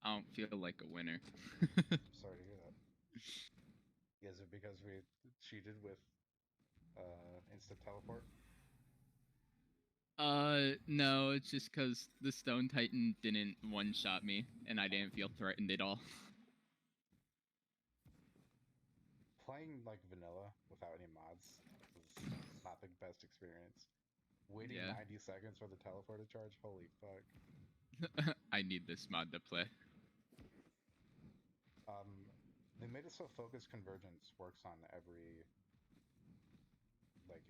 I don't feel like a winner. Sorry to hear that. Is it because we cheated with instant teleport? No, it's just because the Stone Titan didn't one-shot me, and I didn't feel threatened at all. Playing like vanilla without any mods was not the best experience. Waiting Yeah. 90 seconds for the teleport to charge? Holy fuck. I need this mod to play. They made it so focus convergence works on every like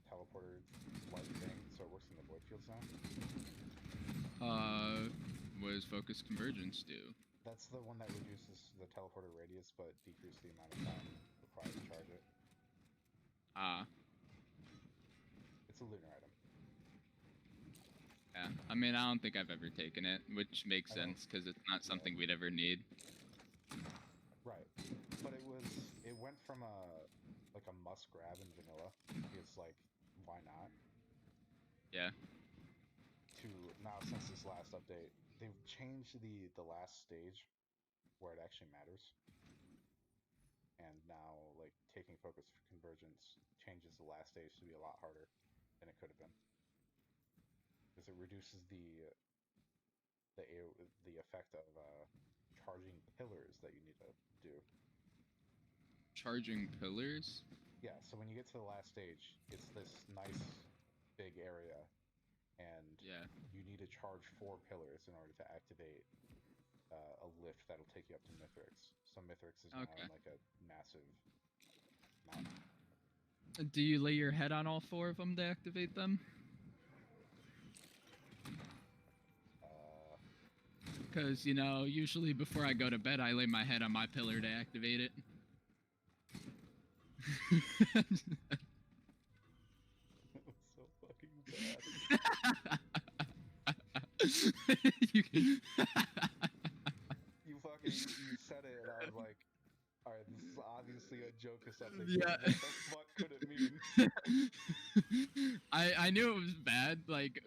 teleporter like thing, so it works in the void fields now. What does focus convergence do? That's the one that reduces the teleporter radius but decreases the amount of time required to charge it. It's a lunar item. Yeah, I mean, I don't think I've ever taken it, which makes sense because it's not something we'd ever need. Right, but it went from a must grab in vanilla. It's like, why not? Yeah. To now, since this last update, they've changed the last stage where it actually matters. And now, like, taking focus convergence changes the last stage to be a lot harder than it could have been. Because it reduces the effect of charging pillars that you need to do. Charging pillars? Yeah, so when you get to the last stage, it's this nice big area, and you need to charge 4 pillars in order to activate a lift that'll take you up to Mithrix. So Mithrix is now like a massive mountain. Do you lay your head on all 4 of them to activate them? Because, you know, usually before I go to bed, I lay my head on my pillar to activate it. So fucking bad. You said it, and I was like, alright, this is obviously a joke or something. Yeah. What the fuck could it mean? I knew it was bad, like,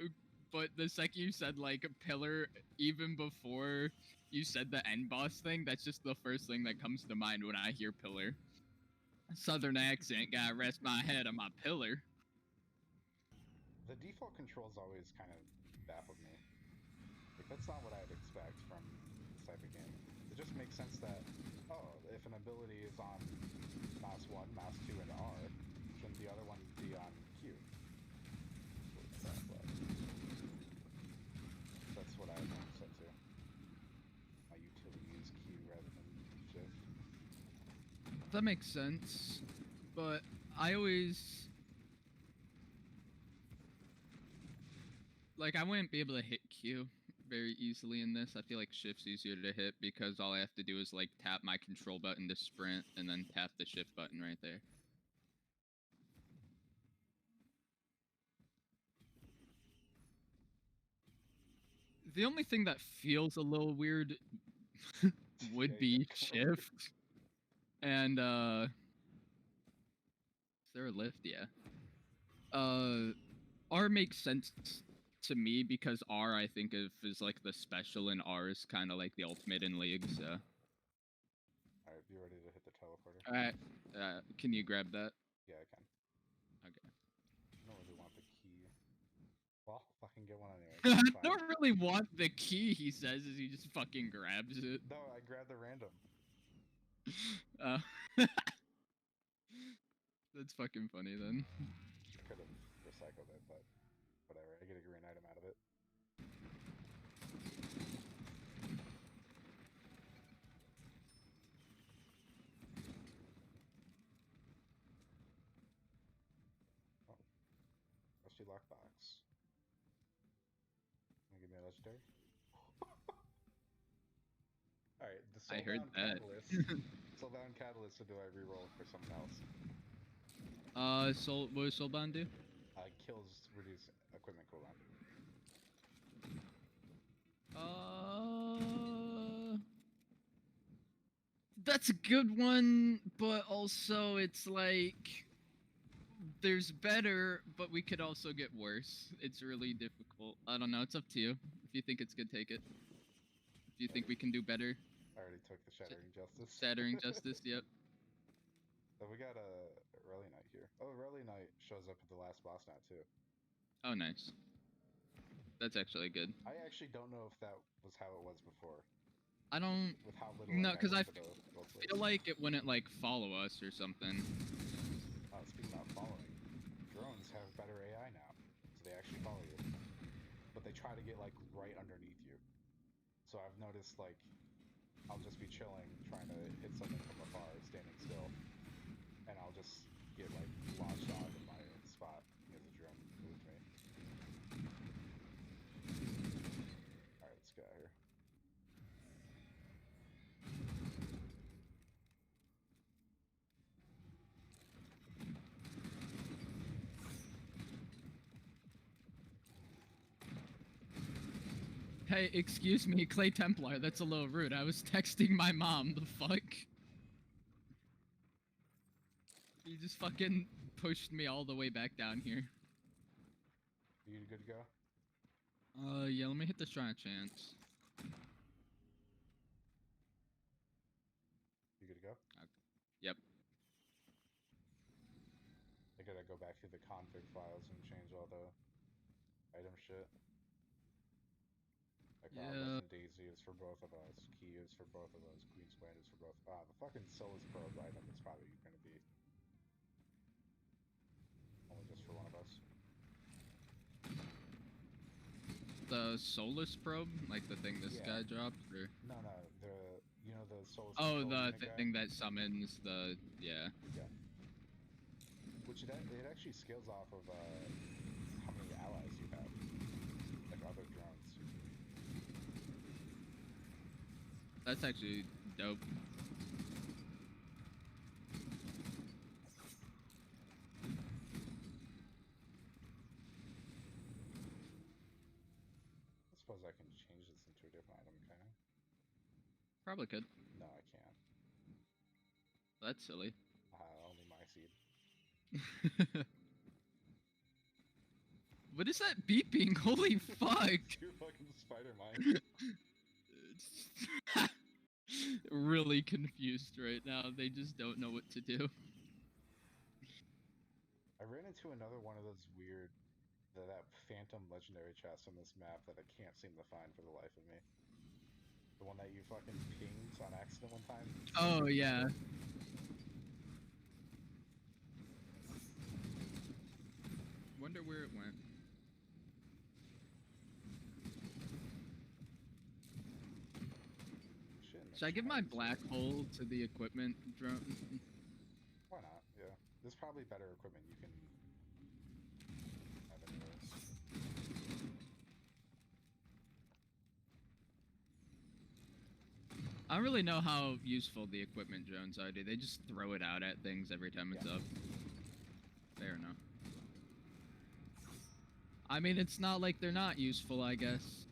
but the second you said, like, pillar, even before you said the end boss thing, that's just the first thing that comes to mind when I hear pillar. Southern accent, gotta rest my head on my pillar. The default controls always kind of baffled me. Like, that's not what I'd expect from this type of game. It just makes sense that, oh, if an ability is on mouse 1, mouse 2, and R, shouldn't the other one be on Q? That's what I would want set to. My utility is Q rather than Shift. That makes sense, but I always... Like, I wouldn't be able to hit Q very easily in this. I feel like Shift's easier to hit because all I have to do is, like, tap my control button to sprint and then tap the Shift button right there. The only thing that feels a little weird would be Shift. And, is there a lift? Yeah. R makes sense to me because R, I think of is like the special, and R is kind of like the ultimate in League, so. Alright, be ready to hit the teleporter. Alright, can you grab that? Yeah, I can. Okay. I don't really want the key. Well, fucking get one anyway. I don't really want the key, he says, as he just fucking grabs it. No, I grabbed the random. That's fucking funny then. Could have recycled it, but whatever. I get a green item out of it. Oh. Rusty lockbox. Can you give me a legendary? Alright, the Soulbound I heard that. Catalyst. Soulbound Catalyst, so do I reroll for someone else? What does Soulbound do? Kills reduce equipment cooldown. That's a good one, but also it's like there's better, but we could also get worse. It's really difficult. I don't know. It's up to you. If you think it's good, take it. Do you think we can do better? I already took the Shattering Justice. Shattering Justice, yep. So we got a Rally Knight here. Oh, Rally Knight shows up at the last boss now too. Oh, nice. That's actually good. I actually don't know if that was how it was before. I don't... With how little No, because I feel like it wouldn't, like, follow us or something. Speaking about following, drones have better AI now, so they actually follow you. But they try to get, like, right underneath you. So I've noticed, like, I'll just be chilling, trying to hit something from afar, standing still, and I'll just get, like, launched off in my spot because the drone moved me. Alright, let's get out of here. Hey, excuse me, Clay Templar, that's a little rude. I was texting my mom, the fuck? You just fucking pushed me all the way back down here. You good to go? Yeah, let me hit the Shrine of Chance. You good to go? Yep. I gotta go back through the config files and change all the item shit. Like, Yeah. Legend Daisy is for both of us, Key is for both of us, Queen's Blade is for both. The fucking Solus Probe item is probably gonna be only just for one of us. The Solus Probe? Like the thing this guy dropped? Or... No, you know the Solus Oh, Control the unit thing guy? that summons the... Yeah. Yeah. Which it actually scales off of how many allies you have. Like other drones. That's actually dope. I suppose I can change this into a different item, can I? Probably could. No, I can't. That's silly. Only my seed. What is that beeping? Holy fuck! Your fucking spider mine. Really confused right now. They just don't know what to do. I ran into another one of those weird, that phantom legendary chest on this map that I can't seem to find for the life of me. The one that you fucking pinged on accident one time. Oh, yeah. Wonder where it went. Should I give my black hole to the equipment drone? Why not? Yeah. There's probably better equipment you can have anyways. I don't really know how useful the equipment drones are. Do they just throw it out at things every time it's up? Fair enough. I mean, it's not like they're not useful, I guess.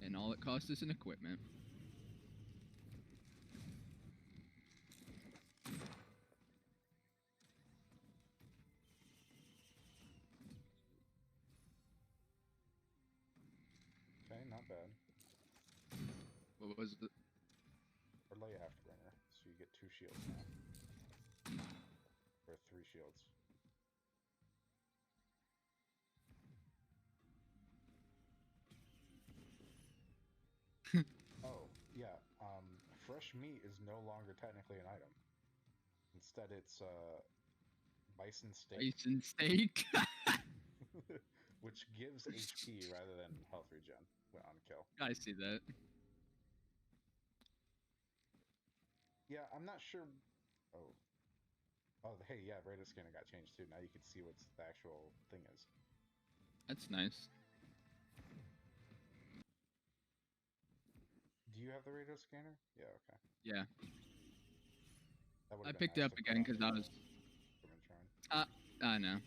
And all it costs is an equipment. Okay, not bad. What was it? Relay Afterburner, so you get 2 shields now. Or 3 shields. Oh, yeah, fresh meat is no longer technically an item. Instead, it's, bison steak. Bison steak? Which gives HP rather than health regen on kill. I see that. Yeah, I'm not sure. Oh. Oh, hey, yeah, radar scanner got changed too. Now you can see what the actual thing is. That's nice. Do you have the radar scanner? Yeah, okay. Yeah. I That picked it up again because I was... I know.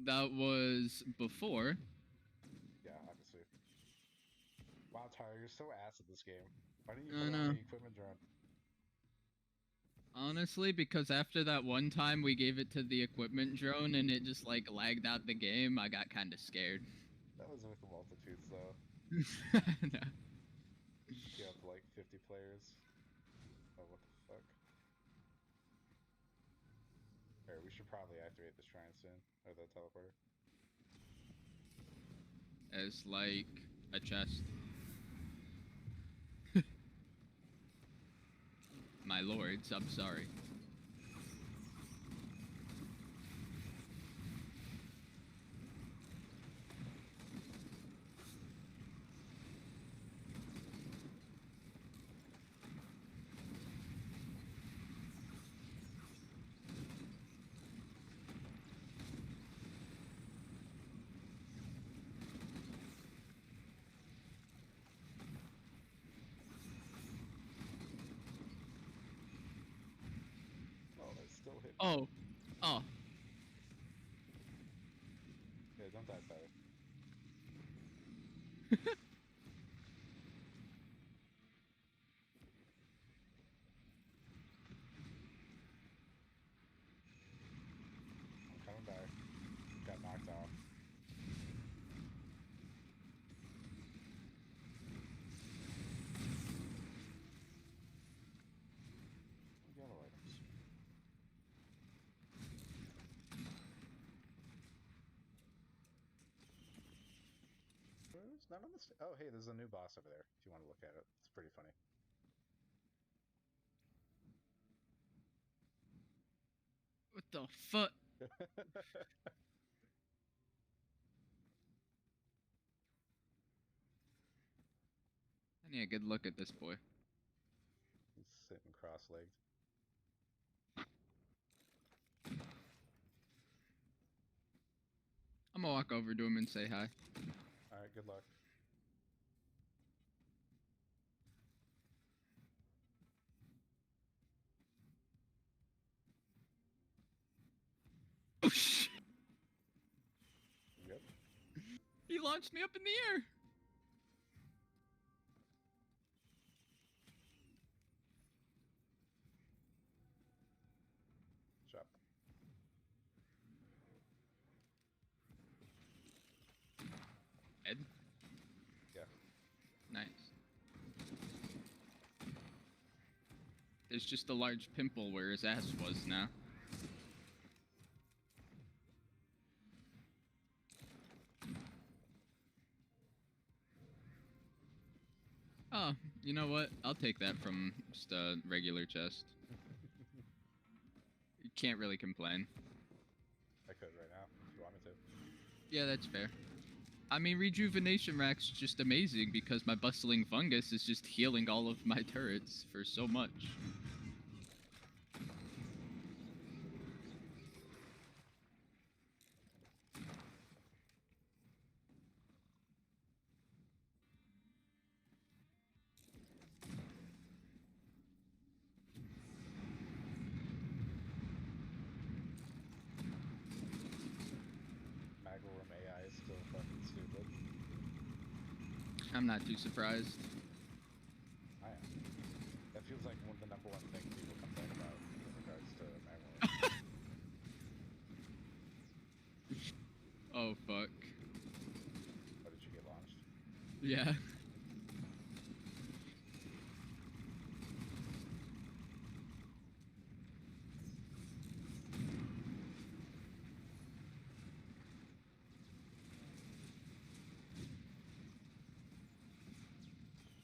That was before. Yeah, obviously. Wow, Tyler, you're so ass at this game. Why didn't you I put it know. on the equipment drone? Honestly, because after that one time we gave it to the equipment drone and it just like lagged out the game, I got kind of scared. That was with the multitudes, though. No. 50 players. Oh, what the fuck? Alright, we should probably activate the shrine soon, or the teleporter. As like a chest. My lords, I'm sorry. Oh, that still hit me. Oh. Oh. Yeah, don't die, Tyler. I'm coming back. Got knocked off. Yellow items. Who's not on the oh, hey, there's a new boss over there. If you want to look at it, it's pretty funny. What the fuck? I need a good look at this boy. He's sitting cross-legged. I'm gonna walk over to him and say hi. All right, good luck. Oh shit! Yep. He launched me up in the air. Shop. Ed? Yeah. Nice. There's just a large pimple where his ass was now. Oh, you know what? I'll take that from just a regular chest. You can't really complain. I could right now, if you want me to. Yeah, that's fair. I mean, Rejuvenation Rack's just amazing because my bustling fungus is just healing all of my turrets for so much. Maglerum AI is still fucking stupid. I'm not too surprised. I am. That feels like one of the number one thing people complain about in regards to Maglerum. Oh, fuck. Oh, did you get launched? Yeah.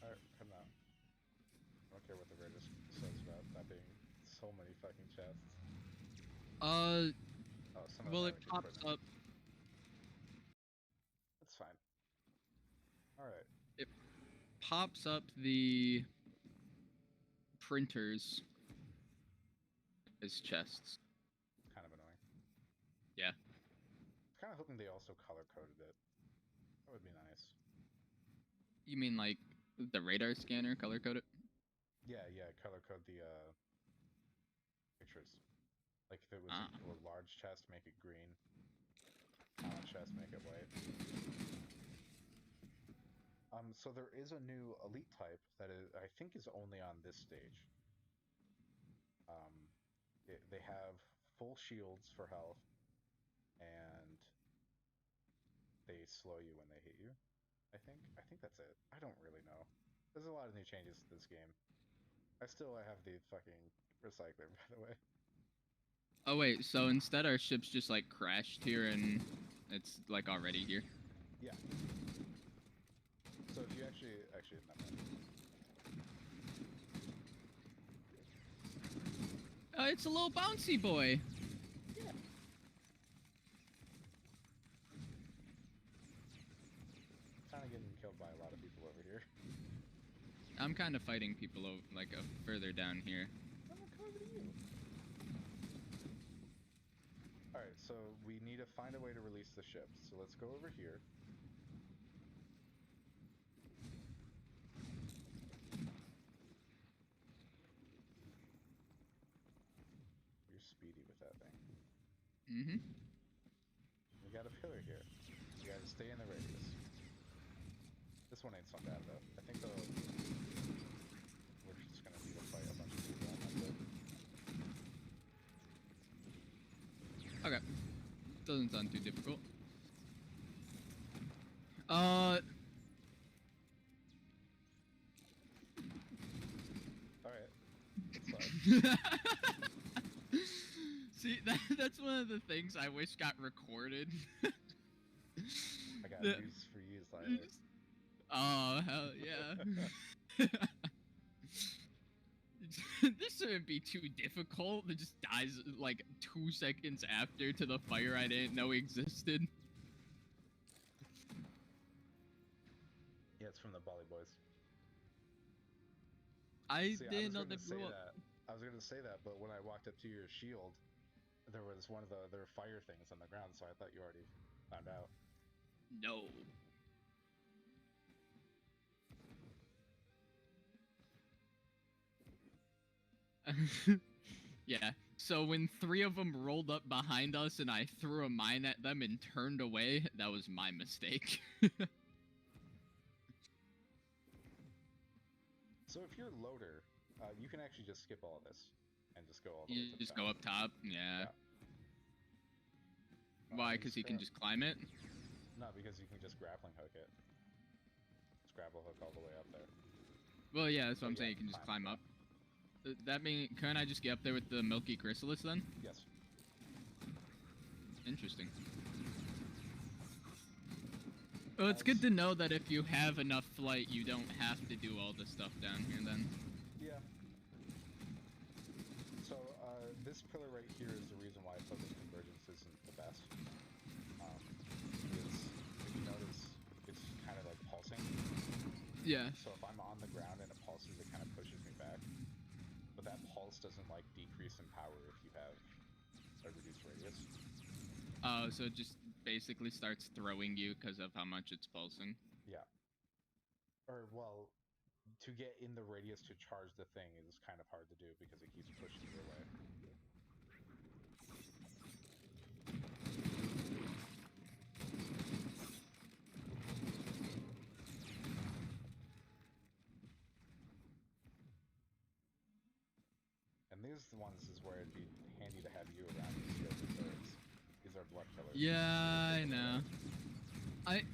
Alright, come out. I don't care what the Reddit says about that being so many fucking chests. Oh, some of Well, them it have pops equipment. up. That's fine. Alright. It pops up the printers as chests. It's kind of annoying. Yeah. I'm kind of hoping they also color-coded it. That would be nice. You mean like the radar scanner color code it? Yeah, color-code the pictures. Like if it was Ah. a large chest, make it green. Common chest, make it white. So there is a new elite type that I think is only on this stage. They have full shields for health, and they slow you when they hit you. I think that's it. I don't really know. There's a lot of new changes to this game. I still have the fucking recycler, by the way. Oh wait, so instead our ship's just like crashed here and it's like already here. Yeah. So if you actually not bad. Oh, it's a little bouncy boy. Yeah. Kind of getting killed by a lot of people over here. I'm kind of fighting people like further down here. I'm gonna come over to you. Alright, so we need to find a way to release the ship. So let's go over here. You're speedy with that thing. Mm-hmm. We got a pillar here. You gotta stay in the radius. This one ain't so bad though. I think we're just gonna need to fight a bunch of people on that bit. Okay. Doesn't sound too difficult. Alright. See, that's one of the things I wish got recorded. I got news for you, Tyler. Oh, hell yeah. This shouldn't be too difficult. It just dies like 2 seconds after to the fire I didn't know existed. Yeah, it's from the Bolly Boys. I didn't know they blew up. I was gonna say that, but when I walked up to your shield, there was one of the other fire things on the ground, so I thought you already found out. No. Yeah, so when 3 of them rolled up behind us and I threw a mine at them and turned away, that was my mistake. So if you're loader, you can actually just skip all of this and just go all the way to the just top. go up top? Yeah. Why? Because he can just climb it? No, because you can just grappling hook it. Just grapple hook all the way up there. Well, yeah, that's what I'm saying. You can just climb up. That mean, can't I just get up there with the milky chrysalis then? Yes. Interesting. Well, it's good to know that if you have enough flight, you don't have to do all the stuff down here then. Yeah. So, this pillar right here is the reason why focus convergence isn't the best. Is, if you notice, it's kind of like pulsing. Yeah. So if I'm on the ground and it pulses, it kind of pushes me back. But that pulse doesn't, like, decrease in power if you have a reduced radius. Oh, so it just basically starts throwing you because of how much it's pulsing? Yeah. Or, well, to get in the radius to charge the thing is kind of hard to do because it keeps pushing you away. And these ones is where it'd be handy to have you around these pillars. These are blood pillars. Yeah, I know.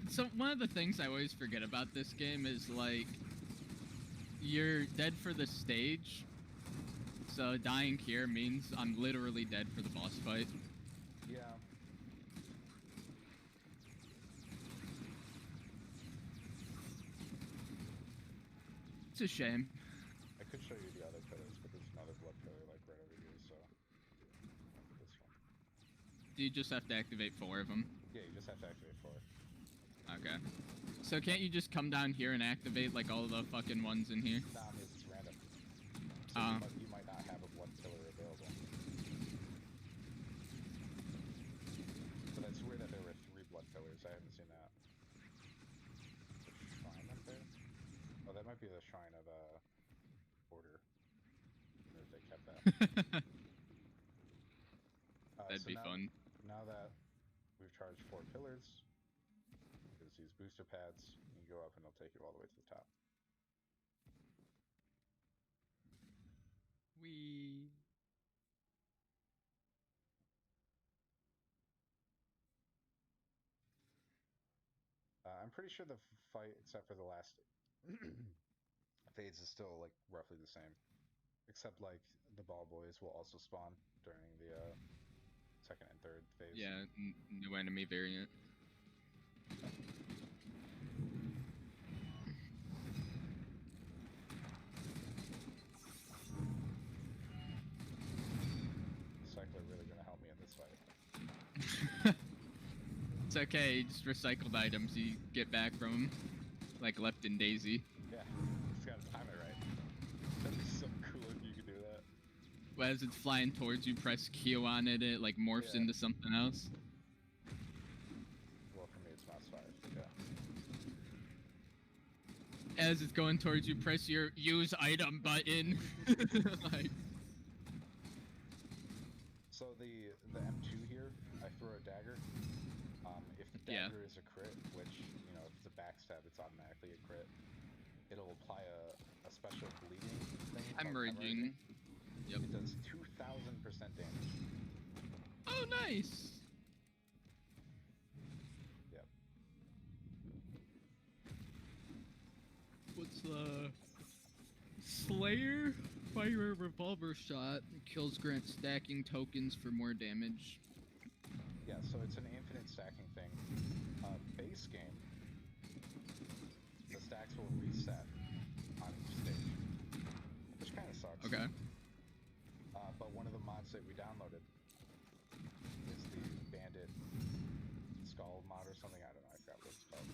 So one of the things I always forget about this game is, like, you're dead for the stage, so dying here means I'm literally dead for the boss fight. Yeah. It's a shame. I could show you the other pillars, but there's another blood pillar, like, right over here, so... This one. Do you just have to activate 4 of them? Yeah, you just have to activate 4. Okay. So can't you just come down here and activate, like, all the fucking ones in here? Nah, because it's random. So you might not have a blood pillar available. But that's weird that there were 3 blood pillars. I haven't seen that. The shrine up there? Oh, that might be the shrine of, order. I wonder if they kept that. That'd be fun. Now that we've charged 4 pillars, there's these booster pads. You go up and it'll take you all the way to the top. Wee. I'm pretty sure the fight, except for the last phase is still like roughly the same, except like the ball boys will also spawn during the second and third phase. Yeah, new enemy variant. Cycler really gonna help me in this fight. It's okay, just recycled items you get back from him, like left in Daisy. Yeah, just gotta time it right. That'd be so cool if you could do that. Well, as it's flying towards you, press Q on it, it like morphs into something else. Well, for me it's mouse 5, but yeah. As it's going towards you, press your use item button. Like, so the M2 here, I throw a dagger. If the dagger is a crit, which, you know, if it's a backstab, it's automatically a crit, it'll apply a special bleeding thing. hemorrhaging. Yep. It does 2,000% damage. Oh, nice. Yep. What's the Slayer? Fire a revolver shot. Kills grant stacking tokens for more damage. Yeah, so it's an infinite stacking thing. Base game, the stacks will reset on each stage, which kind of sucks. Okay. But one of the mods that we downloaded is the Bandit Skull mod or something. I don't know. I forgot what it's called.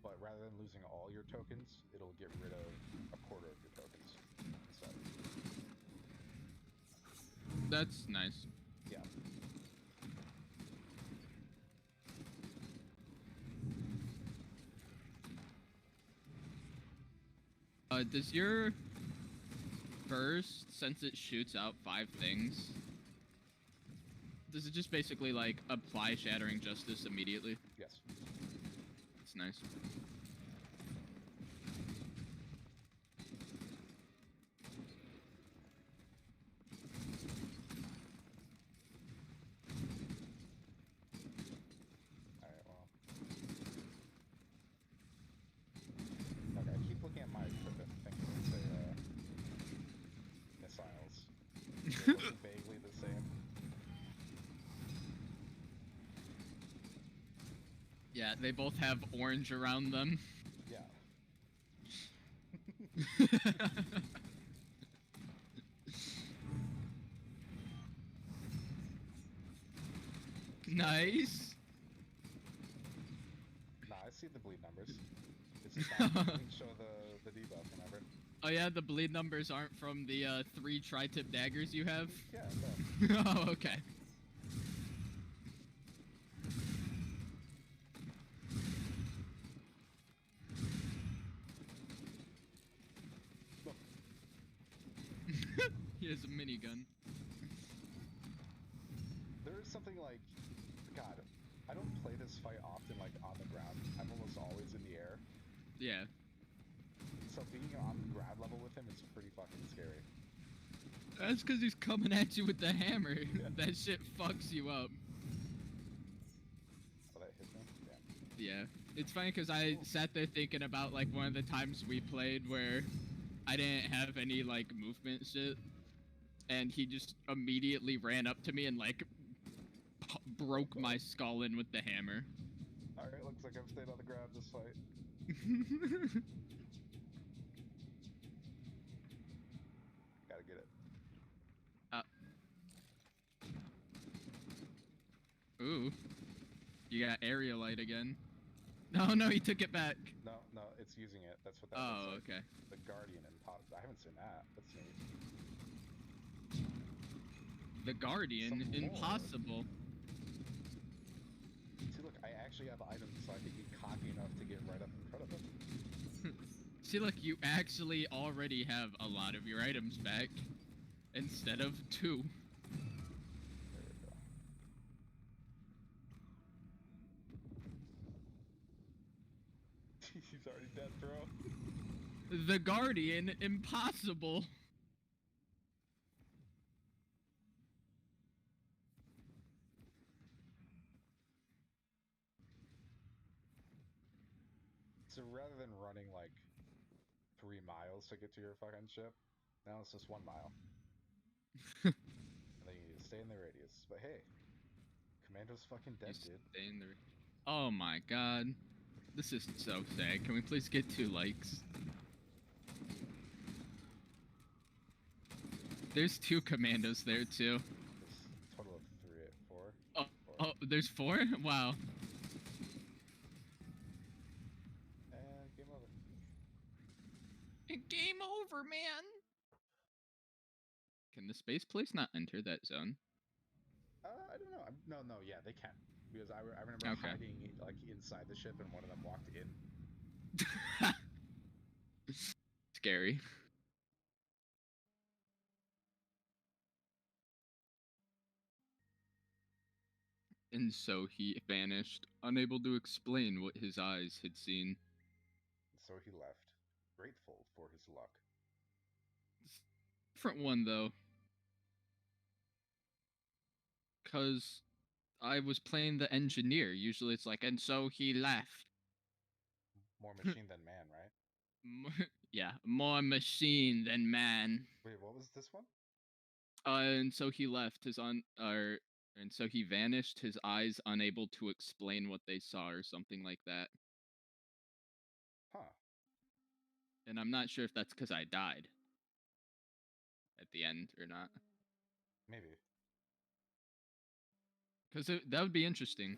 But rather than losing all your tokens, it'll get rid of a quarter of your tokens instead. That's nice. Yeah. Does your burst, since it shoots out 5 things, does it just basically like apply Shattering Justice immediately? Yes. It's nice. Alright, well. Okay, I keep looking at my equipment thinking it's missiles. They look vaguely the same. Yeah, they both have orange around them. Yeah. Nice. Nah, I see the bleed numbers. It's just not it doesn't show the debuff whenever. Oh yeah, the bleed numbers aren't from the 3 tri-tip daggers you have? Yeah, no. Oh, okay. Look. He has a minigun. There is something like, God, I don't play this fight often like on the ground. I'm almost always in the air. Yeah. So being on the ground level with him is pretty fucking scary. That's because he's coming at you with the hammer. That shit fucks you up. Oh, that hit me? Yeah. Yeah. It's funny because I sat there thinking about like one of the times we played where I didn't have any like movement shit. And he just immediately ran up to me and like broke my skull in with the hammer. Alright, looks like I've stayed on the ground this fight. Gotta get it. Ooh. You got aerialite again. No, he took it back. No, it's using it. That's what that Oh, looks like. okay. The Guardian and Pop. I haven't seen that. That's neat. The Guardian? Some more. Impossible. See, look, I actually have items so I can be cocky enough to get right up in front of him. See, look, you actually already have a lot of your items back. Instead of 2. There we go. He's already dead, bro. The Guardian? Impossible. So rather than running like miles to get to your fucking ship. Now it's just 1 mile. And then you stay in the radius. But hey, Commando's fucking dead, dude. Stay in the... Oh my god. This is so sad. Can we please get 2 likes? There's 2 commandos there too. There's a total of 4. Oh, 4. oh, there's 4? Wow. And game over. Game over, man. Can the space police not enter that zone? I don't know. No, yeah, they can. Because I remember Okay. hiding like inside the ship, and one of them walked in. Scary. And so he vanished, unable to explain what his eyes had seen. So he left, grateful for his luck. Different one though. Cause I was playing the engineer. Usually it's like, and so he left. More machine than man, right? Yeah, more machine than man. Wait, what was this one? And so he left and so he vanished, his eyes unable to explain what they saw or something like that. Huh. And I'm not sure if that's because I died at the end or not. Maybe. Because that would be interesting.